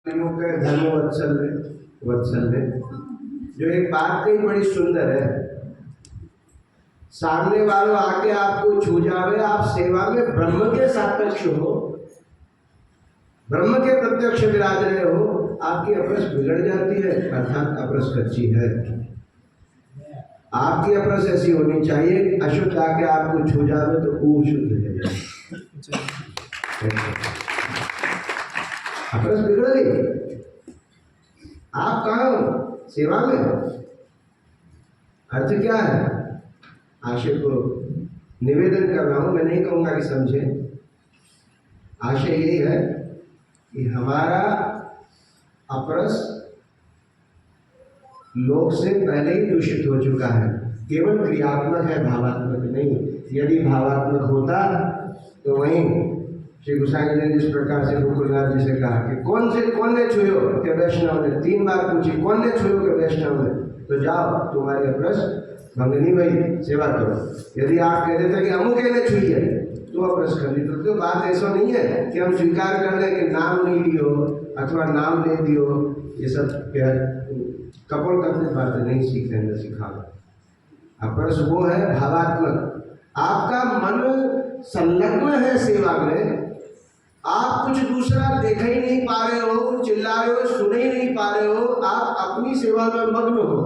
धर्म वत्सल्य वत्सल्य जो एक बात कही बड़ी सुंदर है। सामने वालों आके आपको छू जावे, आप सेवा में ब्रह्म के सापेक्ष हो, ब्रह्म के प्रत्यक्ष विराज रहे हो, आपकी अपरस बिगड़ जाती है, अर्थात अपरस कच्ची है। आपकी अपरस ऐसी होनी चाहिए, अशुद्ध आके आपको छू जावे तो वो शुद्ध है। अपरस बिगड़ गई, आप कहाँ हो? सेवा में। अर्थ क्या है? आशय को निवेदन कर रहा हूं, मैं नहीं कहूंगा कि समझे। आशय यही है कि हमारा अपरस लोक से पहले ही दूषित हो चुका है। केवल क्रियात्मक है, भावात्मक नहीं। यदि भावात्मक होता तो वहीं श्री गोसाई जी ने जिस प्रकार से गोकुलनाथ जी से कहा कि कौन ने छुयो के वैष्णव ने, 3 बार पूछी कौन ने छुयो के वैष्णव ने, तो जाओ तुम्हारी अपरस भंग नहीं भाई, सेवा करो। यदि आप कह देते कि अमुक ने छुई है तो अपरस कर ली। तो बात ऐसा नहीं है कि हम स्वीकार कर लें कि नाम नहीं लियो अथवा नाम ले दियो, ये सब कपोल करने बातें नहीं सीखने न सिखाओ। अपरस वो है भावात्मक, आपका मन संलग्न है सेवा में, आप कुछ दूसरा देख ही नहीं पा रहे हो, चिल्ला रहे हो, सुन ही नहीं पा रहे हो, आप अपनी सेवा में मग्न हो,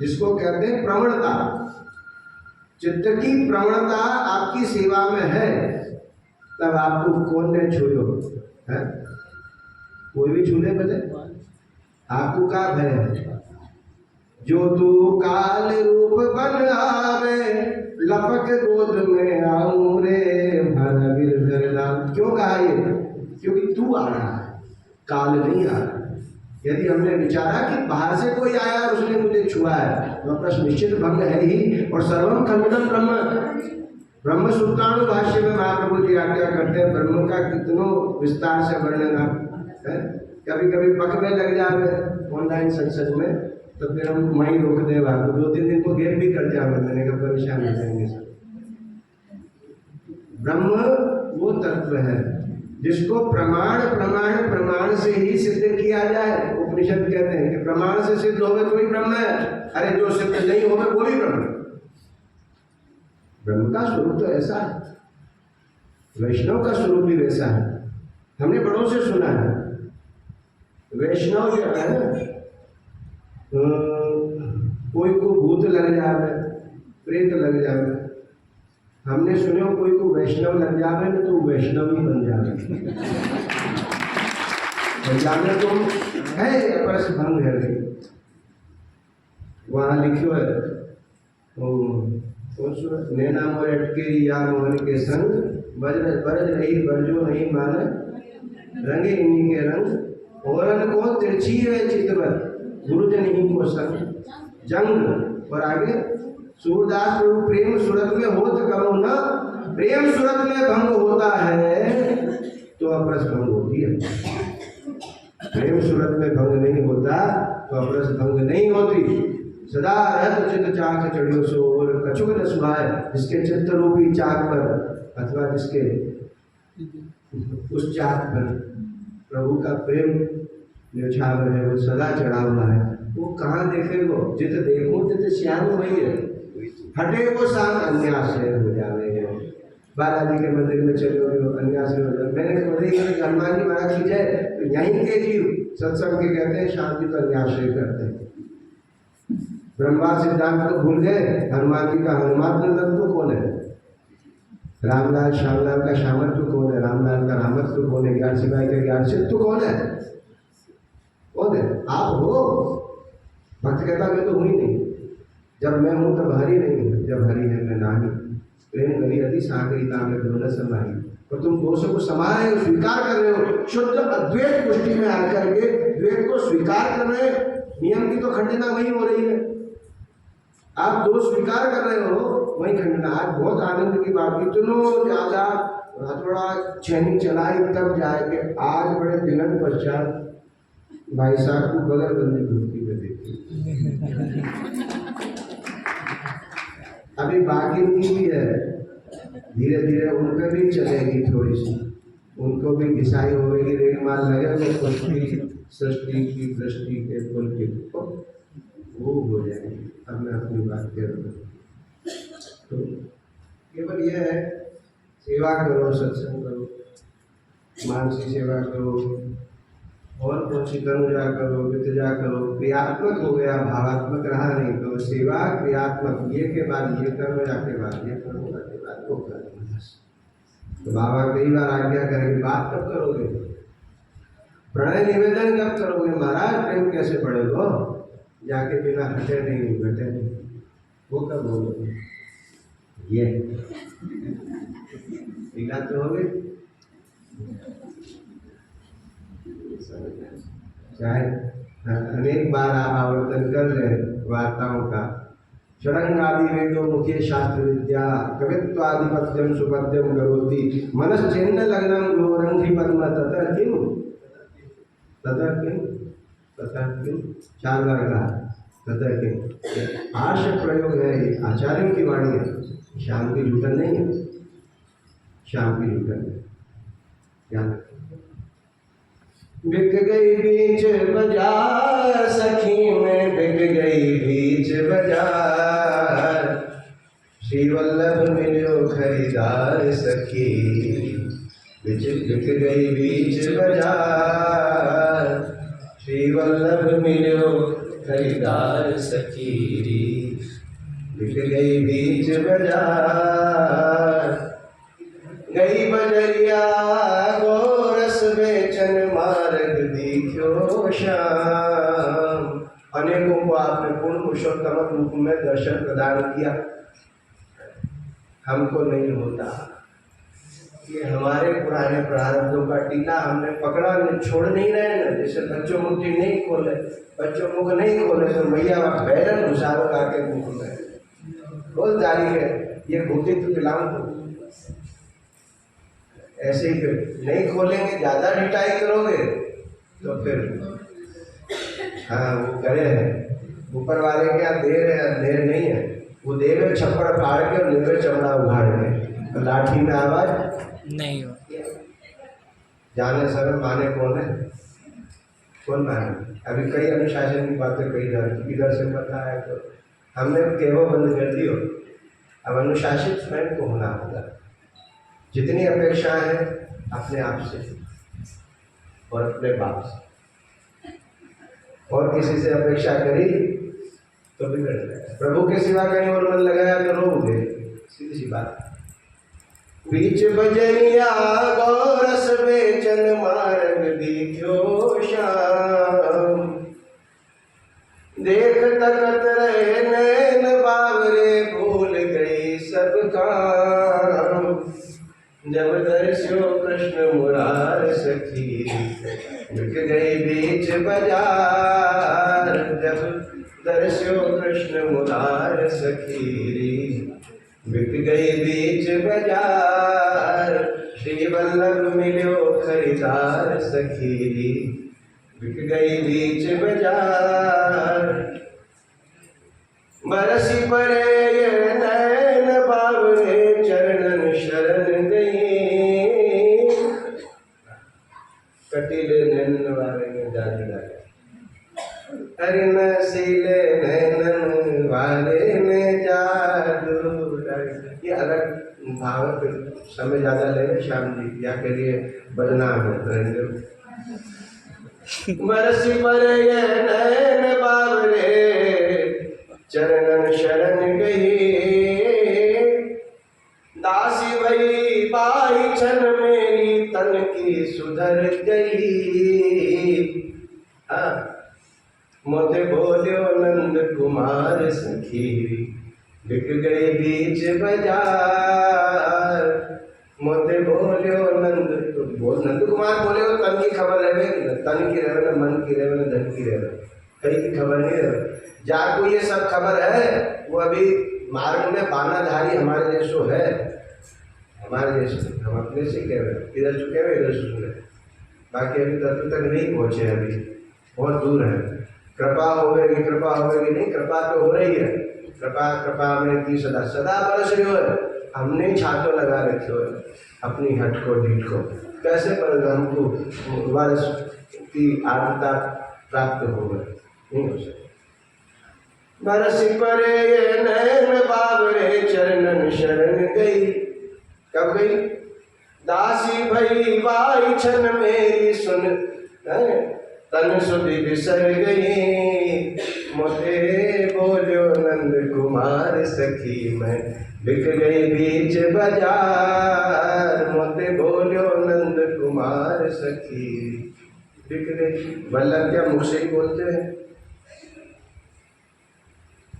जिसको कहते हैं प्रवणता। चित्त की प्रवणता आपकी सेवा में है, तब आपको कौन ने छूयो है? कोई भी छूले बने, आपको क्या भय है? जो तू काल रूप बन आवे, लपक गोद में आऊं रे, भर गिरधर नाम। क्यों कहा ये? क्योंकि तू आ रहा है, काल नहीं आ रहा। यदि हमने विचारा कि बाहर से कोई आया और उसने मुझे छुआ है, तो प्रश्न निश्चित भंग है ही। और सर्वम खंडन ब्रह्म, ब्रह्म सूत्राणु भाष्य में महाप्रभु जी आज्ञा करते हैं, ब्रह्म का कितनों विस्तार से वर्णन है। कभी कभी पक में लग जाए ऑनलाइन सत्संग में, तो फिर हम वहीं रोक दे बात, 2-3 दिन को गेम भी कर जाए, मैंने कहा परेशान हो जाएंगे सब। ब्रह्म वो तत्व है जिसको प्रमाण से ही सिद्ध किया जाए। उपनिषद कहते हैं कि प्रमाण से सिद्ध होवे तो ही ब्रह्म है। अरे जो सिद्ध नहीं होवे वो भी ब्रह्म। ब्रह्म का स्वरूप तो ऐसा है, वैष्णव का स्वरूप भी वैसा है। हमने बड़ों से सुना है, वैष्णव जो है ना, कोई को भूत लग जावे, प्रेत लग जावे। हमने सुने कोई को वैष्णव लग जावे ना तो वैष्णव ही बन जावे। जाने तो है अपरस भंग है। वहाँ लिखो है नैना मोर अटके या मोहन के संग, बरज रही बरजो नहीं माने, रंगे इन्हीं के रंग, औरन को तिरछी है चितवर, गुरुजन ही को संग जंग। और आगे सूरदास प्रभु प्रेम सूरत में होत करो न, प्रेम सूरत में भंग होता है तो अपरस भंग होती है। प्रेम सूरत में भंग नहीं होता तो अपरस भंग नहीं होती। सदा रहत चित्त चाक चढ़ियो सो, और कछुक न सुहाए, जिसके चित्त रूपी चाक पर अथवा जिसके उस चाक पर प्रभु का प्रेम न्यौछावर है, वो सदा चढ़ा हुआ है। वो कहाँ देखेगो? जित देखो तित श्याम वही है, हटे वो शाम अन्याश्रय हो जावे। बालाजी के मंदिर में चले हो अन्याश्रय हो जाए। मैंने कहा हनुमान जी महाराज की जय, तो यहीं के जीव सत्संग के कहते हैं शांति पर अन्याश्रय करते हैं। ब्रह्मा सिद्धांत को भूल गए, हनुमान जी का हनुमान नंदन तो कौन है? रामलाल श्यामलाल का श्यामत्व कौन है? रामलाल का रामत्व कौन है? ज्ञान सिवाय का ज्ञानसित्व कौन है? कौन है? आप हो। भक्त कहता मैं तो हुई नहीं, जब मैं हूं तब हरि नहीं, जब हरि है मैं नाही। प्रेम करी अति सागरिता में दोनों समाई। और तुम दोषों को समा रहे हो, स्वीकार कर रहे हो, शुद्ध अद्वैत पुष्टि में आकर के द्वैत को स्वीकार कर रहे हो। नियम की तो खंडना वही हो रही है, आप दोष स्वीकार कर रहे हो, वही खंडना। आज बहुत आनंद की बात, इतनो ज्यादा हथौड़ा छेनी चलाई तब जाए कि आज बड़े दिनों पश्चात भाई साहब को बगल बंदी मूर्ति में देखी। अभी बाकी की भी है, धीरे धीरे उन पर भी चलेगी थोड़ी सी। उनको भी घिसाई होगी, रेल माल लगे तो सृष्टि की दृष्टि के फल के वो हो जाएंगे। अब मैं अपनी बात कह रहा हूँ, तो केवल यह है सेवा करो, सत्संग करो, मानसिक सेवा करो, और कुछ तनुजा करो, वितजा करो, क्रियात्मक हो गया, भावात्मक रहा नहीं। तो सेवा क्रियात्मक, ये के बाद ये करो, या के बाद ये करो, या के बाद वो करो। तो बाबा कई बार आज्ञा करेंगे, बात कब करोगे, प्रणय निवेदन कब करोगे, महाराज प्रेम कैसे बढ़ेगा, जाके बिना हटे नहीं घटे नहीं, वो कब बोलोगे, ये लीला तो होगी। चाहे अनेक बार आप आवर्तन कर लें वार्ताओं का, षडंगादि वेदों मुख्य शास्त्र विद्या कवित्वाधिपत्यम सुपद्यम करोति मनश्चिन्न लग्नम घोरंघ्रि पद्म ततः किम ततः किम ततः किम, चार बार कहा ततः किम। आर्ष प्रयोग है, आचार्यों की वाणी है, शाम की झूठन नहीं है, शाम की झूठन है। क्या बिक गई बीच बाजार सखी में, बिक गई बीच बाजार, श्री वल्लभ मिलो खरीदार सखी, बिक गई बीच बाजार, श्री वल्लभ मिलो खरीदार सखी, बिक गई बीच बाजार। गई बजरिया गोरस बेचन, मार्ग दिख्यो श्याम। अनेकों को आपने पूर्ण पुरुषोत्तम रूप में दर्शन प्रदान किया, हमको नहीं होता। ये हमारे पुराने प्रारब्धों का टीला हमने पकड़ा, छोड़ नहीं रहे ना। जैसे बच्चों मुट्ठी नहीं खोले, बच्चों मुख नहीं खोले तो मैया बैरन घुसारो आके मुख में बोल जारी है, ये घूटी तो पिलाऊं। ऐसे ही फिर नहीं खोलेंगे, ज्यादा डिटाई करोगे तो फिर हाँ वो करे हैं ऊपर वाले क्या देर नहीं है, वो देवे छप्पड़ फाड़ के और लेवे चमड़ा उघाड़ के, लाठी में आवाज नहीं हो। जाने समय माने कौन है, कौन माने। अभी कई अनुशासन की बातें कही जा रही, इधर से पता है तो हमने केवो बंद कर दियो। अब अनुशासित स्वयं को होना होगा। जितनी अपेक्षाएं हैं अपने आप से और अपने बाप से, और किसी से अपेक्षा करी तो बिगड़ जाएगा। प्रभु के सिवा कहीं और मन लगाया तो रोगे, सीधी सी बात। बीच बजरिया गोरस बेचन, मार्ग दिख्यो श्याम, देख तकत रहे नैन बावरे, भूल गई सब काम। जब दर्शो कृष्ण मुरार सखी, बिक गई बीच बाजार। जब दर्शो कृष्ण मुरार सखी, बिक गई बीच बाजार। श्री वल्लभ मिलो खरीदार सखी, बिक गई बीच बाजार। बरसी परे ये नैन बावरे, चरणन शरण गई। कटीले नैन वाले में जाने लगे, अरे नसीले नैनन वाले में जादू। ये अलग भाव समय ज्यादा ले रहे श्याम जी, या के लिए बदनाम है। बरसी परे ये नैन बावरे, चरणन शरण गई। दासी भई बाई छन मेरी, तन की सुधर गई। मोते बोल्यो नंद कुमार सखी, बिक गई बीच बाजार। मोते बोल्यो नंद कुमार बोले तन की खबर रहे, तन की रहे, मन की रहे, धन की रहे, कहीं की खबर नहीं रहे। जाको ये सब खबर है, वो अभी मार्ग में बानाधारी हमारे देशों है, हमारे देश में। हम अपने से कह रहे हैं, इधर चुके हुए इधर सुन रहे, बाकी अभी तत्व तक नहीं पहुंचे, अभी बहुत दूर है। कृपा होगी, कृपा होगी नहीं, कृपा तो हो रही है। कृपा कृपा में की सदा सदा बरस रही है, हमने छातो लगा रखे हो अपनी हट को ढीठ को, कैसे पर हमको वर्ष की आर्द्रता प्राप्त होगा? नहीं हो सकता। बरस परे ये नैन बाबरे चरणन शरण गई, कब गई? दासी भई बाई छन मेरी सुन तन सुधि बिसर गई, मोते बोलो नंद कुमार सखी मैं बिक गई बीच बाजार, मोते बोलो नंद कुमार सखी बिक गई। वल्लभ क्या मुख से ही बोलते हैं?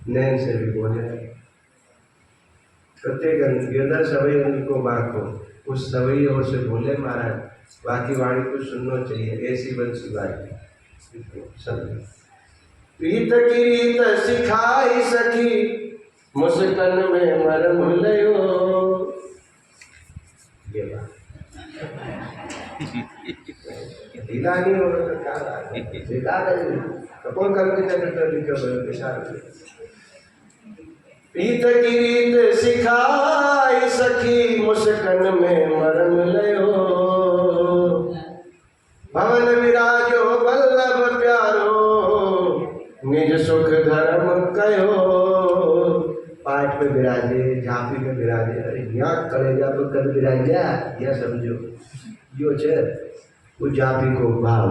नैन से भी बोले। प्रत्येक गिरधर सवई को बाको उस सवई और से बोले महाराज, बाकी वाणी को सुनना चाहिए, ऐसी बंसी बात समझ। प्रीत की रीत सिखाई सखी मुस्कन में मरम लयो, ये बात ढीला नहीं हो रहा तो क्या बेकार है, कौन करके चक्कर लिखा। प्रीत की रीत सिखाई सखी मुस्कन में मरम लयो, भवन विराजो बल्लभ प्यारो निज सुख धर्म कयो। पाठ में विराजे, झांपी में विराजे, अरे यहाँ करेगा तो कर विराजा, यह समझो यो छे वो झांपी को भाव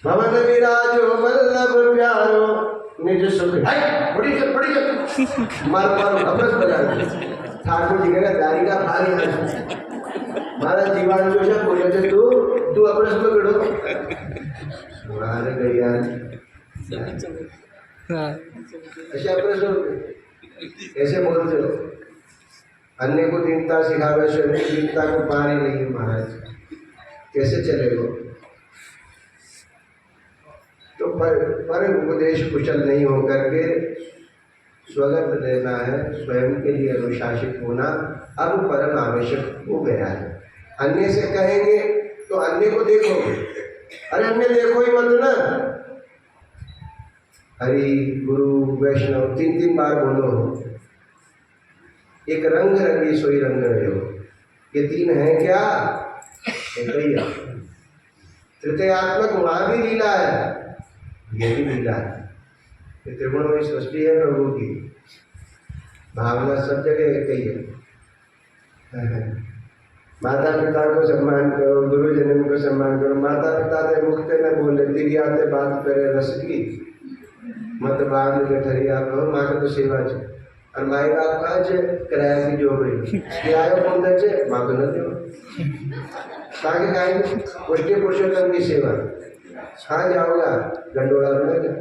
भवन विराजो बल्लभ प्यारो निज सुख बड़ी मार अपरस बजा ठाकुर जी कहना दारी का भारी मारा जीवान जो है बोले थे तू अपरस में गड़ो मारे गया ऐसे अपरस ऐसे बोलते हो। अन्य को दीनता सिखावे स्वयं दीनता को पार ही नहीं है महाराज, कैसे चलेगा? तो पर उपदेश कुशल नहीं होकर के स्वगत लेना है, स्वयं के लिए अनुशासित होना अब परम आवश्यक हो गया है। अन्य से कहेंगे तो अन्य को देखोगे, अरे अन्य देखो ही मत ना, हरि गुरु वैष्णव 3 बार बोलो, एक रंग रंगी सोई रंग रहे हो, ये 3 है क्या? एक ही है। तृतीयात्मक वहां भी लीला है, ये भी लीला है। ये त्रिगुणमयी सृष्टि है प्रभु की, भावना सब जगह एक ही है। माता पिता को सम्मान करो, गुरु जन्म को सम्मान करो। माता पिता ते मुखते न बोले, तिरियाते बात करे रस की, मत बांध गठरिया कहो, माँ का तो सेवा है। और माई बाप कहा छे किराया की जोबड़ी किरायो कौन दे छे? माँ को न दो ताकि काई पुष्टि पुरुषोत्तम की सेवा कहाँ जाओगा? गंडोला बनेगा,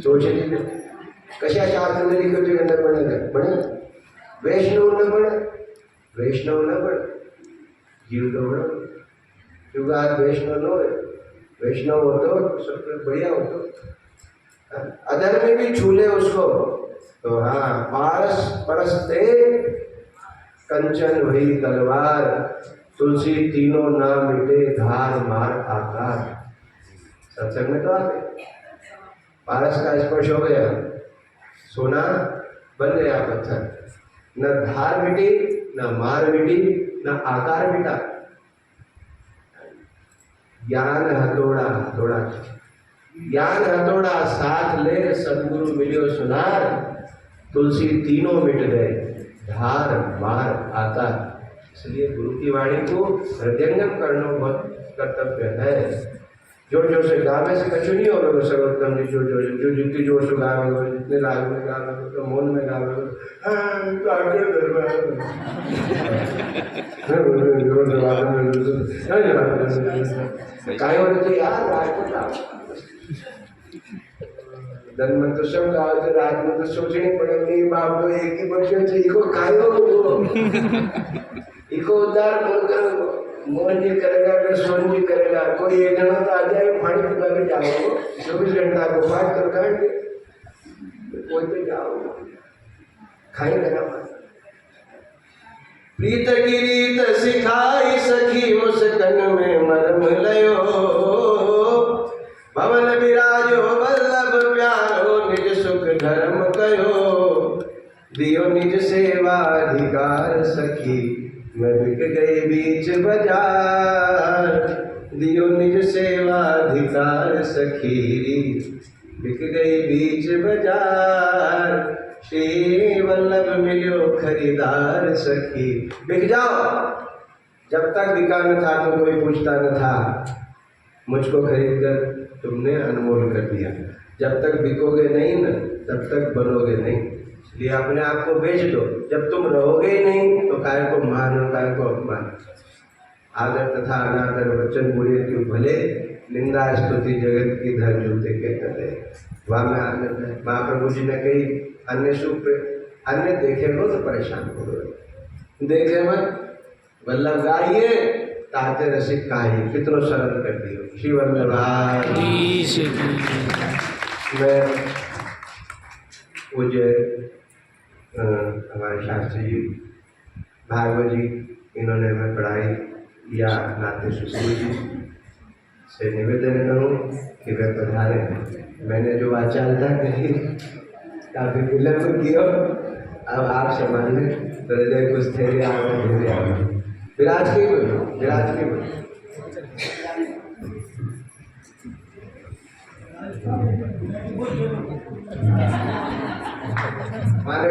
सोच लीजिए कशा शास्त्र में लिखो जो गंडा बनेगा बने वैष्णव न बने, वैष्णव न बने जीव तो बनो, क्योंकि आज वैष्णव न हो, वैष्णव हो तो सब कुछ बढ़िया हो। तो अधर में भी छूले उसको तो हाँ, पारस परसते कंचन हुई तलवार, तुलसी तीनों ना मिटे धार मार आकार। सत्संग में तो आते पारस का स्पर्श हो गया, सोना बन गया पत्थर, न धार मिटी न मार मिटी न आकार मिटा। ज्ञान हथौड़ा हथौड़ा ज्ञान हथौड़ा साथ ले सदगुरु मिलियो सुनार, तुलसी तीनों मिट गए धार मार आकार। इसलिए गुरु की वाणी को हृदयंगम करना बहुत कर्तव्य है। जोर जोर से गावे से कछु नहीं होगा। सर्वोत्तम जी जो जितनी जोर से गावे, जितने राग में गावे, तो मौन में गावे, धन में तो सब गावे, रात में तो सोचनी पड़ेगी बाप तो एक ही वर्षन से इको खायो इको उद्धार करो, मोहन जी करेगा तो सोहन जी करेगा। कोई एक जन तो आ जाए पानी पिला के जाओ, 24 घंटा को पाठ कर खाएंगे, कोई तो जाओ खाएंगे ना। प्रीत की रीत सिखाई सखी मुस्कन में मरम लयो, पवन विराजो वल्लभ प्यारो निज सुख धर्म कयो दियो निज सेवा अधिकार सखी मैं बिक गई बीच बाजार दियो निज सेवा अधिकार सखी बिक गई बीच बाजार श्री वल्लभ मिलो खरीदार सखी। बिक जाओ। जब तक बिका न था तो कोई पूछता न था, मुझको खरीद कर तुमने अनमोल कर दिया। जब तक बिकोगे नहीं न तब तक बनोगे नहीं, इसलिए अपने आप को बेच दो। जब तुम रहोगे ही नहीं तो काय को मान और काय को अपमान। आदर तथा अनादर वचन बोले क्यों भले, निंदा स्तुति जगत की धर जूते के तले। वहाँ में आनंद है। महाप्रभु जी ने कही अन्य सुख अन्य देखे हो तो परेशान हो गए, देखे मत वल्लभ गाइए ताते रसिक काहे, कितनो सरल कर दियो श्री वल्लभ। मैं पूज्य हमारे शास्त्री जी भागवत जी इन्होंने हमें पढ़ाई या नाते सुशील जी से निवेदन करूं कि वे पधारे। मैंने जो वाचालता कही काफी विलंब किया, अब आप समझ लें तो हृदय कुछ थे आप विराज के बोलो, विराज के बोलो। माने